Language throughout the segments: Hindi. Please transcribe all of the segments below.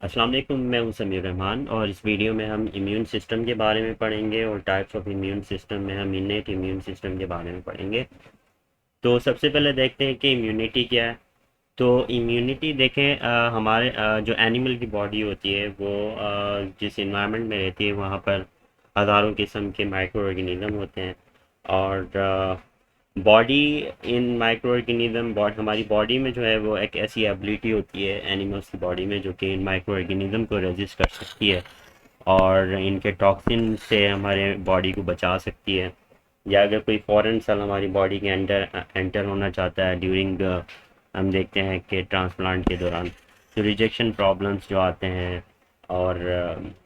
अस्सलाम वालेकुम। मैं हूं समीर रहमान और इस वीडियो में हम इम्यून सिस्टम के बारे में पढ़ेंगे और टाइप्स ऑफ इम्यून सिस्टम में हम इनेट इम्यून सिस्टम के बारे में पढ़ेंगे। तो सबसे पहले देखते हैं कि इम्यूनिटी क्या है। तो इम्यूनिटी देखें, हमारे जो एनिमल की बॉडी होती है वो जिस इन्वायरमेंट में रहती है वहाँ पर हज़ारों किस्म के माइक्रो ऑर्गेनिज़म होते हैं। और बॉडी इन माइक्रो ऑर्गेनिज्म हमारी बॉडी में जो है वो एक ऐसी एबिलिटी होती है एनिमल्स की बॉडी में जो कि इन माइक्रो ऑर्गेनिज्म को रेजिस्ट कर सकती है और इनके टॉक्सिन से हमारे बॉडी को बचा सकती है। या अगर कोई फॉरेन सेल हमारी बॉडी के अंदर एंटर होना चाहता है ड्यूरिंग हम देखते हैं कि ट्रांसप्लांट के दौरान तो रिजेक्शन प्रॉब्लम्स जो आते हैं और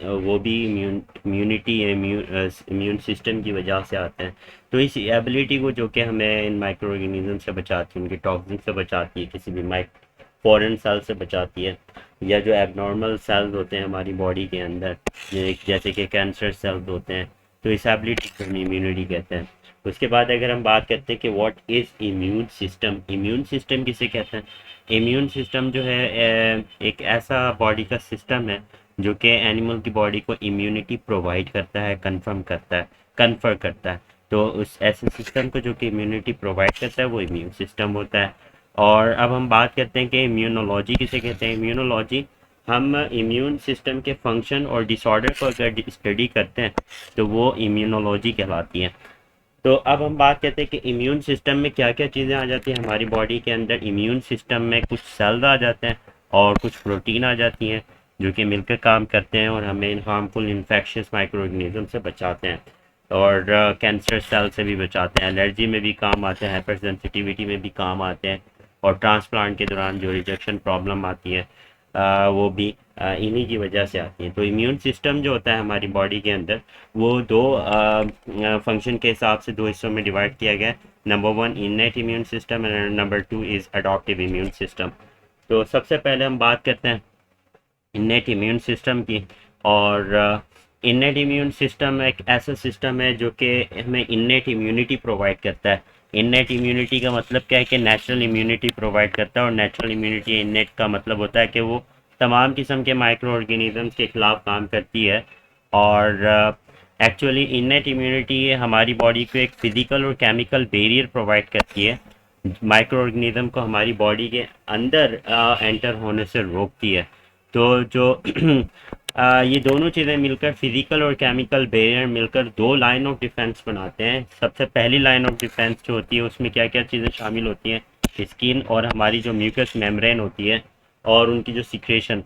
वो भी इम्यूनिटी इम्यून सिस्टम की वजह से आते हैं। तो इस एबिलिटी को जो कि हमें इन माइक्रो ऑर्गेनिज्म से बचाती है, उनके टॉक्सिन से बचाती है, किसी भी फॉरेन सेल से बचाती है, या जो एबनॉर्मल सेल्स होते हैं हमारी बॉडी के अंदर जैसे कि कैंसर सेल्स होते हैं, तो इस एबिलिटी को हम इम्यूनिटी कहते हैं। उसके बाद अगर हम बात करते हैं कि what is immune system, immune system किसे कहते हैं। इम्यून सिस्टम जो है एक ऐसा बॉडी का सिस्टम है जो कि एनिमल की बॉडी को इम्यूनिटी प्रोवाइड करता है, कन्फर करता है। तो उस ऐसे सिस्टम को जो कि इम्यूनिटी प्रोवाइड करता है वो इम्यून सिस्टम होता है। और अब हम बात करते हैं कि इम्यूनोलॉजी किसे कहते हैं। इम्यूनोलॉजी, हम इम्यून सिस्टम के फंक्शन और डिसऑर्डर को अगर स्टडी करते हैं तो वो इम्यूनोलॉजी कहलाती है। तो अब हम बात करते हैं कि इम्यून सिस्टम में क्या क्या चीज़ें आ जाती हैं हमारी बॉडी के अंदर। इम्यून सिस्टम में कुछ सेल्स आ जाते हैं और कुछ प्रोटीन आ जाती हैं जो कि मिलकर काम करते हैं और हमें इन हार्मफुल इन्फेक्शियस माइक्रो ऑर्गेनिज्म से बचाते हैं और कैंसर सेल से भी बचाते हैं, एलर्जी में भी काम आते हैं, हाइपर सेंसिटिविटी में भी काम आते हैं, और ट्रांसप्लांट के दौरान जो रिजेक्शन प्रॉब्लम आती है वो भी इन्हीं की वजह से आती है। तो इम्यून सिस्टम जो होता है हमारी बॉडी के अंदर वो दो फंक्शन के हिसाब से दो हिस्सों में डिवाइड किया गया है। Number one innate immune system and number two is adoptive immune system. तो सबसे पहले हम बात करते हैं इननेट इम्यून सिस्टम की। और इननेट इम्यून सिस्टम एक ऐसा सिस्टम है जो कि हमें इननेट इम्यूनिटी प्रोवाइड करता है। इननेट इम्यूनिटी का मतलब क्या है कि नेचुरल इम्यूनिटी प्रोवाइड करता है, और नेचुरल इम्यूनिटी इननेट का मतलब होता है कि वो तमाम किस्म के माइक्रो ऑर्गेनिजम्स के खिलाफ काम करती है। और एक्चुअली इननेट इम्यूनिटी हमारी बॉडी को एक फिजिकल और केमिकल बैरियर प्रोवाइड करती है, माइक्रो ऑर्गेनिज्म को हमारी बॉडी के अंदर एंटर होने से रोकती है। तो जो ये दोनों चीज़ें मिलकर फिजिकल और केमिकल बैरियर मिलकर दो लाइन ऑफ डिफेंस बनाते हैं। सबसे पहली लाइन ऑफ डिफेंस जो होती है उसमें क्या क्या चीज़ें शामिल होती हैं, स्किन और हमारी जो म्यूकस मेम्ब्रेन होती है और उनकी जो सिक्रेशन,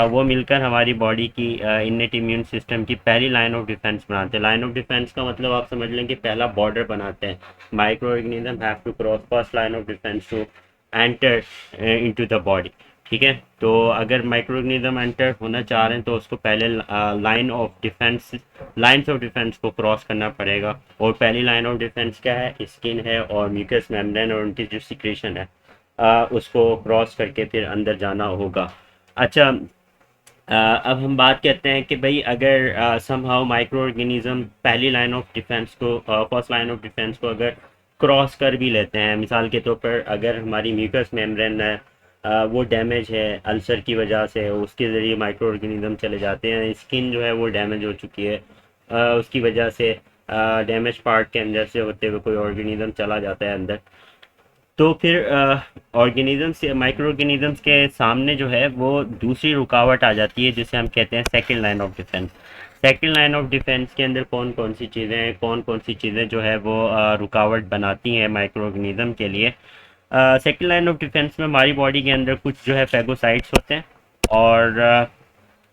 वो मिलकर हमारी बॉडी की इन्नेट इम्यून सिस्टम की पहली लाइन ऑफ डिफेंस बनाते हैं। लाइन ऑफ डिफेंस का मतलब आप समझ लें कि पहला बॉर्डर बनाते हैं। Microorganism have to cross first line of defence to enter into the body. ठीक है, तो अगर माइक्रो ऑर्गेनिज्म एंटर होना चाह रहे हैं तो उसको पहले लाइन्स ऑफ डिफेंस को क्रॉस करना पड़ेगा। और पहली लाइन ऑफ डिफेंस क्या है, स्किन है और म्यूकस मेम्ब्रेन और उनकी जो सिक्रेशन है, उसको क्रॉस करके फिर अंदर जाना होगा। अच्छा, अब हम बात करते हैं कि भाई अगर समहाउ माइक्रो ऑर्गेनिज्म पहली लाइन ऑफ डिफेंस को, फर्स्ट लाइन ऑफ डिफेंस को अगर क्रॉस कर भी लेते हैं, मिसाल के तौर पर अगर हमारी म्यूकस मेम्ब्रेन है वो डैमेज है अल्सर की वजह से, उसके ज़रिए माइक्रो ऑर्गेनिज्म चले जाते हैं। स्किन जो है वो डैमेज हो चुकी है, उसकी वजह से डैमेज पार्ट के अंदर से होते हुए कोई ऑर्गेनिज्म चला जाता है अंदर। तो फिर ऑर्गेनिजम्स माइक्रो ऑर्गेनिजम्स के सामने जो है वो दूसरी रुकावट आ जाती है जिसे हम कहते हैं second line of defence. Second line of defence के अंदर कौन कौन सी चीज़ें हैं, कौन कौन सी चीज़ें जो है वो रुकावट बनाती हैं माइक्रो ऑर्गेनिज्म के लिए। सेकंड लाइन ऑफ डिफेंस में हमारी बॉडी के अंदर कुछ जो है फेगोसाइट्स होते हैं, और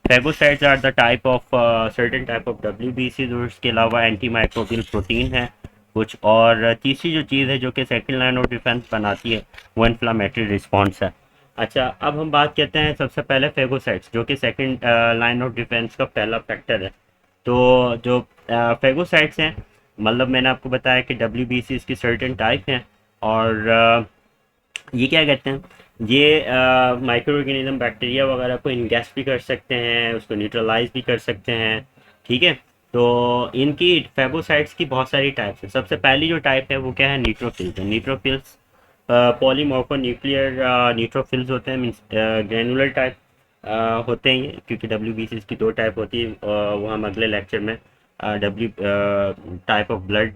phagocytes are the type of certain type of डब्ल्यूबीसीज, और इसके अलावा एंटी माइक्रोबियल प्रोटीन है कुछ। और तीसरी जो चीज़ है जो कि सेकंड लाइन ऑफ डिफेंस बनाती है वो इन्फ्लामेटरी रिस्पॉन्स है। अच्छा, अब हम बात करते हैं सबसे पहले फेगोसाइट्स जो कि सेकंड लाइन ऑफ डिफेंस का पहला फैक्टर है। तो जो फेगोसाइट्स हैं, मतलब मैंने आपको बताया कि डब्ल्यू की सर्टेन टाइप हैं, और ये क्या कहते हैं, ये माइक्रो ऑर्गेनिज्म बैक्टीरिया वगैरह को इंगेस्ट भी कर सकते हैं, उसको न्यूट्रलाइज भी कर सकते हैं। ठीक है, तो इनकी फेगोसाइट्स की बहुत सारी टाइप्स हैं। सबसे पहली जो टाइप है वो क्या है, न्यूट्रोफिल्स है। न्यूट्रोफिल्स पॉलीमॉर्फो न्यूक्लियर न्यूट्रोफिल्स होते हैं, मीन्स ग्रैनुलर टाइप होते हैं ये, क्योंकि डब्ल्यू की दो टाइप होती है, वो हम अगले लेक्चर में W type of blood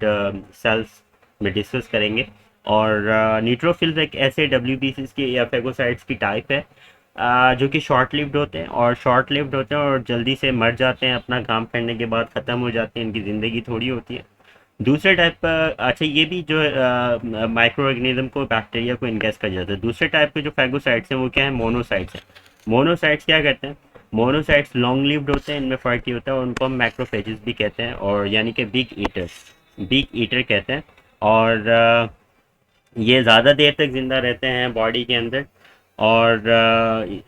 cells में डिस्कस करेंगे। और न्यूट्रोफिल्स एक ऐसे डब्ल्यू की या फेगोसाइट्स की टाइप है जो कि शॉर्ट लिव्ड होते हैं, और शॉर्ट लिव्ड होते हैं और जल्दी से मर जाते हैं, अपना काम करने के बाद ख़त्म हो जाते हैं, इनकी ज़िंदगी थोड़ी होती है। दूसरे टाइप अच्छा ये भी जो माइक्रो ऑर्गेनिज्म को, बैक्टीरिया को इनगेस कर जाता है। दूसरे टाइप के जो फैगोसाइट्स हैं वो क्या है, मोनोसाइट्स हैं। मोनोसाइट्स क्या कहते हैं, मोनोसाइट्स लॉन्ग लिव्ड होते हैं, इनमें फ़र्क ये होता है, उनको हम मैक्रोफेजेस भी कहते हैं, और यानी कि बिग ईटर्स, बिग ईटर कहते हैं। और ये ज़्यादा देर तक ज़िंदा रहते हैं बॉडी के अंदर, और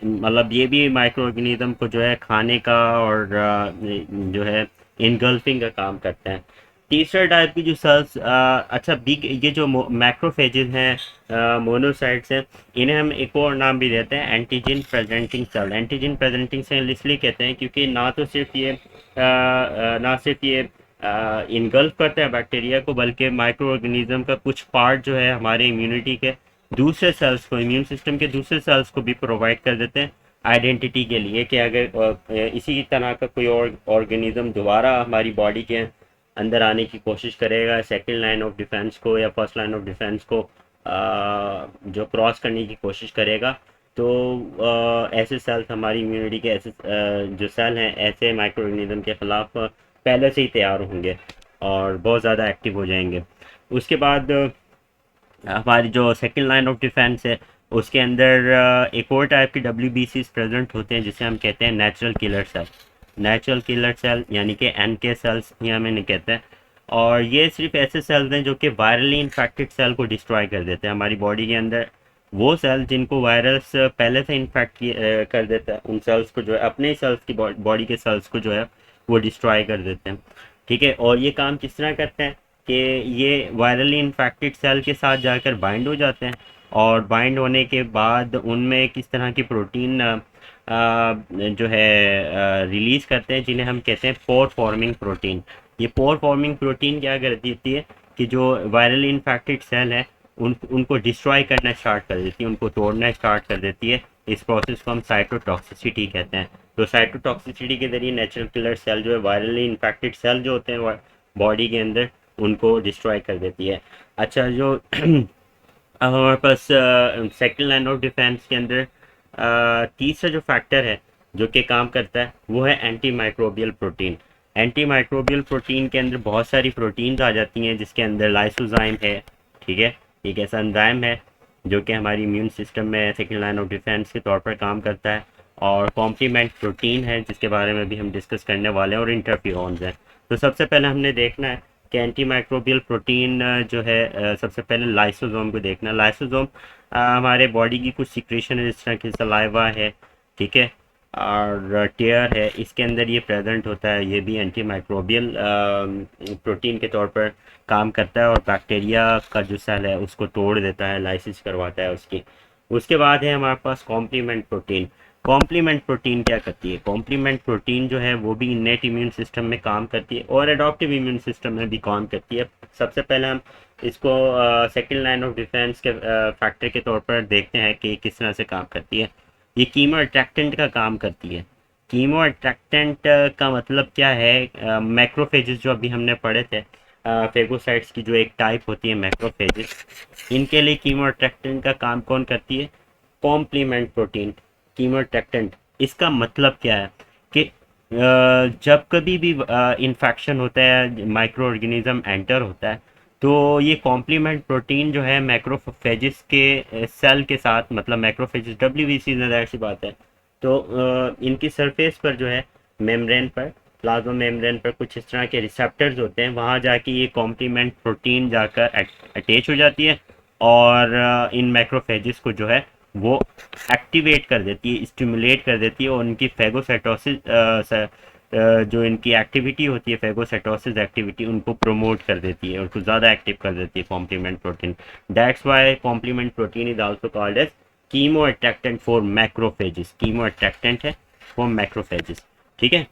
मतलब ये भी माइक्रो ऑर्गेनिज्म को जो है खाने का और जो है इनगल्फिंग का काम करते हैं। तीसरा टाइप की जो सेल्स, अच्छा बिग, ये जो मैक्रोफेजेस हैं, मोनोसाइट्स हैं, इन्हें हम एक और नाम भी देते हैं antigen presenting cell. Antigen presenting cell इसलिए कहते हैं क्योंकि ना सिर्फ ये इनगल्फ करते हैं बैक्टीरिया को, बल्कि माइक्रो ऑर्गेनिज्म का कुछ पार्ट जो है हमारे इम्यूनिटी के दूसरे सेल्स को, इम्यून सिस्टम के दूसरे सेल्स को भी प्रोवाइड कर देते हैं आइडेंटिटी के लिए, कि अगर इसी तरह का कोई और ऑर्गेनिज्म दोबारा हमारी बॉडी के अंदर आने की कोशिश करेगा, सेकंड लाइन ऑफ डिफेंस को या फर्स्ट लाइन ऑफ डिफेंस को जो क्रॉस करने की कोशिश करेगा, तो ऐसे सेल्स, हमारी इम्यूनिटी के ऐसे जो सेल हैं, ऐसे माइक्रो ऑर्गेनिज्म के ख़िलाफ़ पहले से ही तैयार होंगे और बहुत ज़्यादा एक्टिव हो जाएंगे। उसके बाद हमारी जो सेकंड लाइन ऑफ डिफेंस है, उसके अंदर एक और टाइप के डब्ल्यू प्रेजेंट होते हैं जिसे हम कहते हैं natural killer cell. Natural killer cell यानी कि एनके सेल्स ही हम इन्हें कहते हैं, और ये सिर्फ ऐसे सेल्स हैं जो कि वायरली इन्फेक्टेड सेल को डिस्ट्रॉय कर देते हैं हमारी बॉडी के अंदर। वो सेल जिनको वायरस पहले से इन्फेक्ट कर देता है, उन सेल्स को जो है, अपने सेल्स की बॉडी के सेल्स को जो है वो डिस्ट्रॉय कर देते हैं। ठीक है, और ये काम किस तरह करते हैं कि ये वायरली इन्फेक्टेड सेल के साथ जाकर बाइंड हो जाते हैं, और बाइंड होने के बाद उनमें किस तरह की प्रोटीन जो है रिलीज़ करते हैं, जिन्हें हम कहते हैं पोर फॉर्मिंग प्रोटीन। ये पोर फॉर्मिंग प्रोटीन क्या कर देती है कि जो वायरली इन्फेक्टेड सेल है उनको डिस्ट्रॉय करना स्टार्ट कर देती है, उनको तोड़ना स्टार्ट कर देती है। इस प्रोसेस को हम साइटोटॉक्सिसिटी कहते हैं। तो साइटोटॉक्सिसिटी के ज़रिए नेचुरल किलर सेल जो है, वायरली इन्फेक्टेड सेल जो होते हैं बॉडी के अंदर, उनको डिस्ट्रॉय कर देती है। अच्छा, जो अब हमारे पास सेकंड लाइन ऑफ डिफेंस के अंदर तीसरा जो फैक्टर है जो कि काम करता है, वो है anti microbial protein. Anti microbial protein के अंदर बहुत सारी प्रोटीन्स आ जाती हैं, जिसके अंदर लाइसोजाइम है। ठीक है, एक ऐसा एंजाइम है जो कि हमारी इम्यून सिस्टम में सेकंड लाइन ऑफ डिफेंस के तौर पर काम करता है, और कॉम्प्लीमेंट प्रोटीन है जिसके बारे में भी हम डिस्कस करने वाले हैं, और इंटरफियरॉन्स हैं। तो सबसे पहले हमने देखना है कि एंटी माइक्रोबियल प्रोटीन जो है, सबसे पहले लाइसोसोम को देखना। लाइसोसोम हमारे बॉडी की कुछ सिक्रेशन है, जिस तरह की सलाइवा है, ठीक है, और टेयर है, इसके अंदर ये प्रेजेंट होता है। ये भी एंटी माइक्रोबियल प्रोटीन के तौर पर काम करता है, और बैक्टीरिया का जो सेल है उसको तोड़ देता है, लाइसिस करवाता है उसकी। उसके बाद है हमारे पास कॉम्प्लीमेंट प्रोटीन। कॉम्प्लीमेंट प्रोटीन क्या करती है, कॉम्प्लीमेंट प्रोटीन जो है वो भी इनेट इम्यून सिस्टम में काम करती है और एडॉप्टिव इम्यून सिस्टम में भी काम करती है। सबसे पहले हम इसको सेकेंड लाइन ऑफ डिफेंस के फैक्टर के तौर पर देखते हैं कि किस तरह से काम करती है। ये कीमो अट्रैक्टेंट का काम करती है। कीमो अट्रैक्टेंट का मतलब क्या है, मैक्रोफेजेस जो अभी हमने पढ़े थे, फेगोसाइट्स की जो एक टाइप होती है मैक्रोफेजेस, इनके लिए कीमो अट्रैक्टेंट का काम कौन करती है, कॉम्प्लीमेंट प्रोटीन। कीमोटेक्टेंट, इसका मतलब क्या है कि जब कभी भी इन्फेक्शन होता है, माइक्रो ऑर्गेनिज्म एंटर होता है, तो ये कॉम्प्लीमेंट प्रोटीन जो है मैक्रोफेजिस के सेल के साथ, मतलब मैक्रोफेजिस डब्ल्यूबीसी ज़ाहिर सी बात है, तो इनकी सरफेस पर जो है, मेम्ब्रेन पर, प्लाज्मा मेम्ब्रेन पर कुछ इस तरह के रिसेप्टर्स होते हैं, वहाँ जाके ये कॉम्प्लीमेंट प्रोटीन जाकर अटैच हो जाती है, और इन मैक्रोफेजिस को जो है वो एक्टिवेट कर देती है, स्टिमुलेट कर देती है, और उनकी फेगोसाइटोसिस जो इनकी एक्टिविटी होती है, फेगोसाइटोसिस एक्टिविटी, उनको प्रमोट कर देती है, उनको ज़्यादा एक्टिव कर देती है complement protein. That's why complement protein is also called as chemoattractant for macrophages. Chemoattractant है फॉर मैक्रोफेजिस। ठीक है,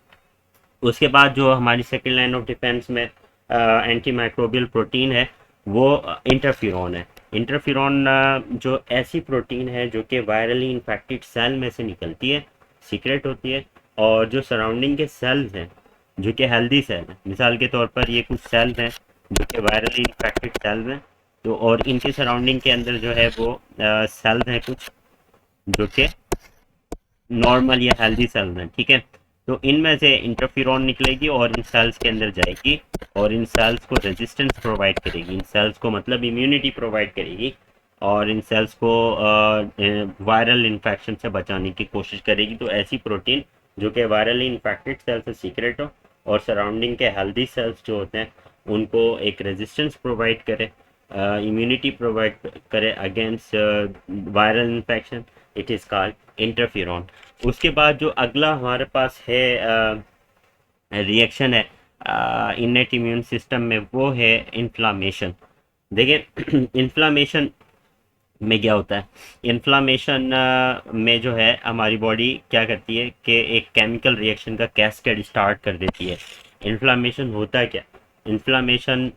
उसके बाद जो हमारी सेकेंड लाइन ऑफ डिफेंस में एंटी माइक्रोबियल प्रोटीन है, वो इंटरफियरॉन है। इंटरफेरॉन जो ऐसी प्रोटीन है जो कि वायरली इन्फेक्टेड सेल में से निकलती है, सीक्रेट होती है, और जो सराउंडिंग के सेल्स हैं जो कि हेल्दी सेल हैं, मिसाल के तौर पर ये कुछ सेल्स हैं जो कि वायरली इन्फेक्टेड सेल्स हैं, तो और इनके सराउंडिंग के अंदर जो है वो सेल्स हैं कुछ जो कि नॉर्मल या हेल्दी सेल्स हैं, ठीक है। तो इनमें से इंटरफेरॉन निकलेगी और इन सेल्स के अंदर जाएगी और इन सेल्स को रेजिस्टेंस प्रोवाइड करेगी, इन सेल्स को मतलब इम्यूनिटी प्रोवाइड करेगी, और इन सेल्स को वायरल इन्फेक्शन से बचाने की कोशिश करेगी। तो ऐसी प्रोटीन जो कि वायरली इन्फेक्टेड सेल से सीक्रेट हो और सराउंडिंग के हेल्दी सेल्स जो होते हैं उनको एक रेजिस्टेंस प्रोवाइड करे, इम्यूनिटी प्रोवाइड करे against viral infection, it is called interferon. उसके बाद जो अगला हमारे पास है रिएक्शन है इनेट इम्यून सिस्टम में, वो है इन्फ्लामेशन। देखिए इन्फ्लामेशन में क्या होता है, इन्फ्लामेशन में जो है हमारी बॉडी क्या करती है कि एक केमिकल रिएक्शन का कैस्केड स्टार्ट कर देती है। इन्फ्लामेशन होता है क्या, इन्फ्लामेशन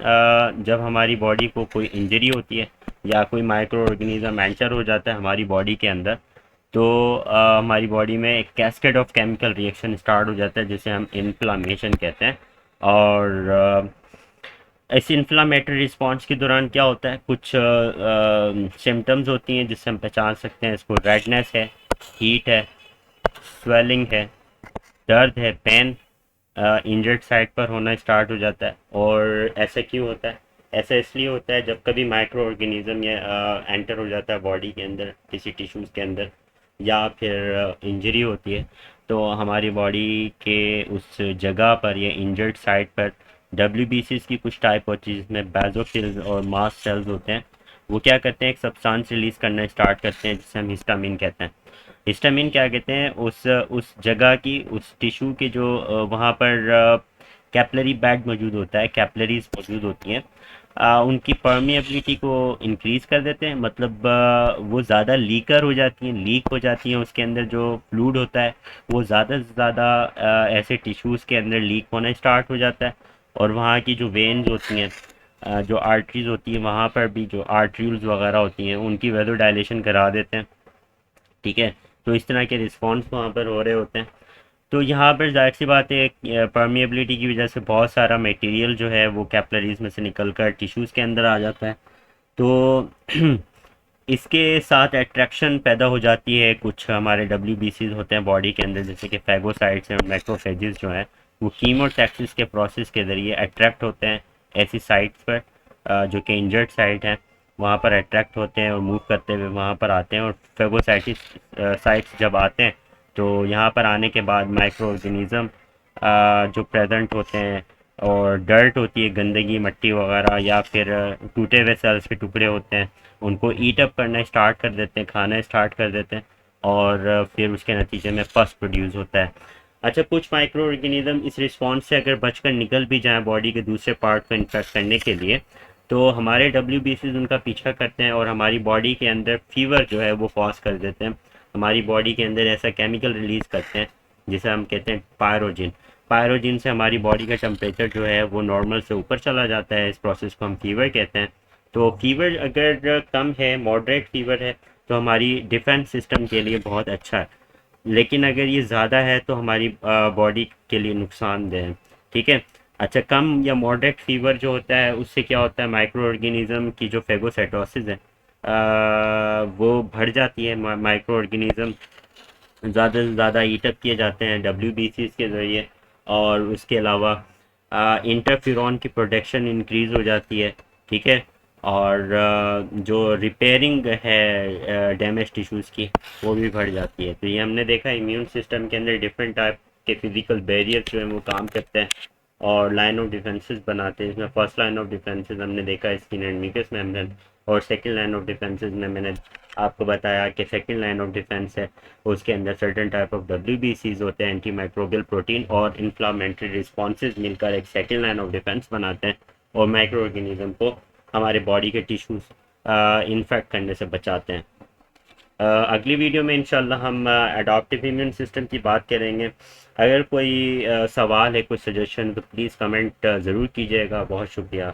जब हमारी बॉडी को कोई इंजरी होती है या कोई माइक्रो ऑर्गेनिज्म एंटर हो जाता है हमारी बॉडी के अंदर, तो हमारी बॉडी में एक cascade of chemical reaction start हो जाता है जिसे हम इन्फ्लामेशन कहते हैं। और ऐसी इन्फ्लामेटरी रिस्पॉन्स के दौरान क्या होता है, कुछ सिम्टम्स होती हैं जिससे हम पहचान सकते हैं इसको। रेडनेस है, हीट है, स्वेलिंग है, दर्द है, पेन इंजर्ड साइड पर होना स्टार्ट हो जाता है। और ऐसा क्यों होता है, ऐसा इसलिए होता है जब कभी माइक्रो ऑर्गेनिज्म या एंटर हो जाता है बॉडी के अंदर किसी टिश्यूज़ के अंदर, या फिर इंजरी होती है, तो हमारी बॉडी के उस जगह पर या इंजर्ड साइड पर डब्ल्यूबीसीज की कुछ टाइप होती है जिसमें बेसोफिल्स और मास्ट सेल्स होते हैं, वो क्या करते हैं एक सब्सटेंस रिलीज करना स्टार्ट करते हैं जिसे हम हिस्टामिन कहते हैं। हिस्टामिन क्या कहते हैं, उस जगह की उस टिश्यू के जो वहाँ पर कैपिलरी बेड मौजूद होता है, कैपिलरीज मौजूद होती हैं, उनकी परमिएबिलिटी को इंक्रीज़ कर देते हैं, मतलब वो ज़्यादा लीकर हो जाती हैं, लीक हो जाती हैं, उसके अंदर जो फ्लूइड होता है वो ज़्यादा से ज़्यादा ऐसे टिश्यूज़ के अंदर लीक होना स्टार्ट हो जाता है। और वहाँ की जो वेन्स होती हैं, जो आर्टरीज होती हैं, वहाँ पर भी जो आर्ट्रील्स वगैरह होती हैं उनकी वेदो डायलेशन करा देते हैं, ठीक है। तो इस तरह के रिस्पॉन्स वहाँ पर हो रहे होते हैं। तो यहाँ पर जाहिर सी बात है परमिएबिलिटी की वजह से बहुत सारा मटेरियल जो है वो कैपिलरीज में से निकल कर टिश्यूज़ के अंदर आ जाता है। तो इसके साथ अट्रैक्शन पैदा हो जाती है, कुछ हमारे डब्ल्यूबीसीज होते हैं बॉडी के अंदर जैसे कि फैगोसाइट्स और मैक्रोफेजेस जो हैं, वो कीमोटैक्सिस के प्रोसेस के ज़रिए अट्रैक्ट होते हैं ऐसी साइट्स पर जो कि इंजर्ड साइट हैं, वहाँ पर अट्रैक्ट होते हैं और मूव करते हुए वहाँ पर आते हैं। और फैगोसाइटिस साइट्स जब आते हैं तो यहाँ पर आने के बाद माइक्रो ऑर्गेनिज़म जो प्रेजेंट होते हैं, और डर्ट होती है, गंदगी मट्टी वगैरह, या फिर टूटे हुए सेल्स के टुकड़े होते हैं, उनको ईट अप करना स्टार्ट कर देते हैं, खाना स्टार्ट कर देते हैं, और फिर उसके नतीजे में पस प्रोड्यूस होता है। अच्छा, कुछ माइक्रो ऑर्गेनिज्म इस रिस्पॉन्स से अगर बचकर निकल भी जाएँ बॉडी के दूसरे पार्ट को इन्फेक्ट करने के लिए, तो हमारे डब्ल्यूबीसीज उनका पीछा करते हैं और हमारी बॉडी के अंदर फीवर जो है वो कॉज कर देते हैं। हमारी बॉडी के अंदर ऐसा केमिकल रिलीज़ करते हैं जिसे हम कहते हैं पायरोजिन। पायरोजिन से हमारी बॉडी का टेम्परेचर जो है वो नॉर्मल से ऊपर चला जाता है, इस प्रोसेस को हम फीवर कहते हैं। तो फीवर अगर कम है, मॉडरेट फीवर है, तो हमारी डिफेंस सिस्टम के लिए बहुत अच्छा है, लेकिन अगर ये ज़्यादा है तो हमारी बॉडी के लिए नुकसानदेह है, ठीक है। अच्छा, कम या मॉडरेट फीवर जो होता है उससे क्या होता है, माइक्रो ऑर्गेनिज्म की जो फेगोसाइटोसिस है वो बढ़ जाती है, माइक्रो ऑर्गेनिज्म ज़्यादा से ज़्यादा हीटअप किए जाते हैं डब्ल्यूबीसीज के ज़रिए। और उसके अलावा इंटरफेरॉन की प्रोडक्शन इंक्रीज़ हो जाती है, ठीक है। और जो रिपेयरिंग है डैमेज टिश्यूज़ की वो भी बढ़ जाती है। तो ये हमने देखा इम्यून सिस्टम के अंदर डिफरेंट टाइप के फिजिकल बैरियर जो है वो काम करते हैं और लाइन ऑफ डिफेंसेस बनाते हैं। इसमें फर्स्ट लाइन ऑफ डिफेंसेस हमने देखा स्किन एंड म्यूकस मेम्ब्रेन, और सेकंड लाइन ऑफ डिफेंसेस में मैंने आपको बताया कि सेकंड लाइन ऑफ डिफेंस है उसके अंदर सर्टेन टाइप ऑफ डब्ल्यूबीसीज होते हैं, एंटी माइक्रोबियल प्रोटीन और इन्फ्लामेटरी रिस्पॉन्सेज मिलकर एक सेकंड लाइन ऑफ डिफेंस बनाते हैं और माइक्रो ऑर्गेनिज्म को हमारे बॉडी के टिश्यूज़ इन्फेक्ट करने से बचाते हैं। अगली वीडियो में इंशाल्लाह हम अडॉप्टिव इम्यून सिस्टम की बात करेंगे। अगर कोई सवाल है, कोई सजेशन, तो प्लीज़ कमेंट ज़रूर कीजिएगा। बहुत शुक्रिया।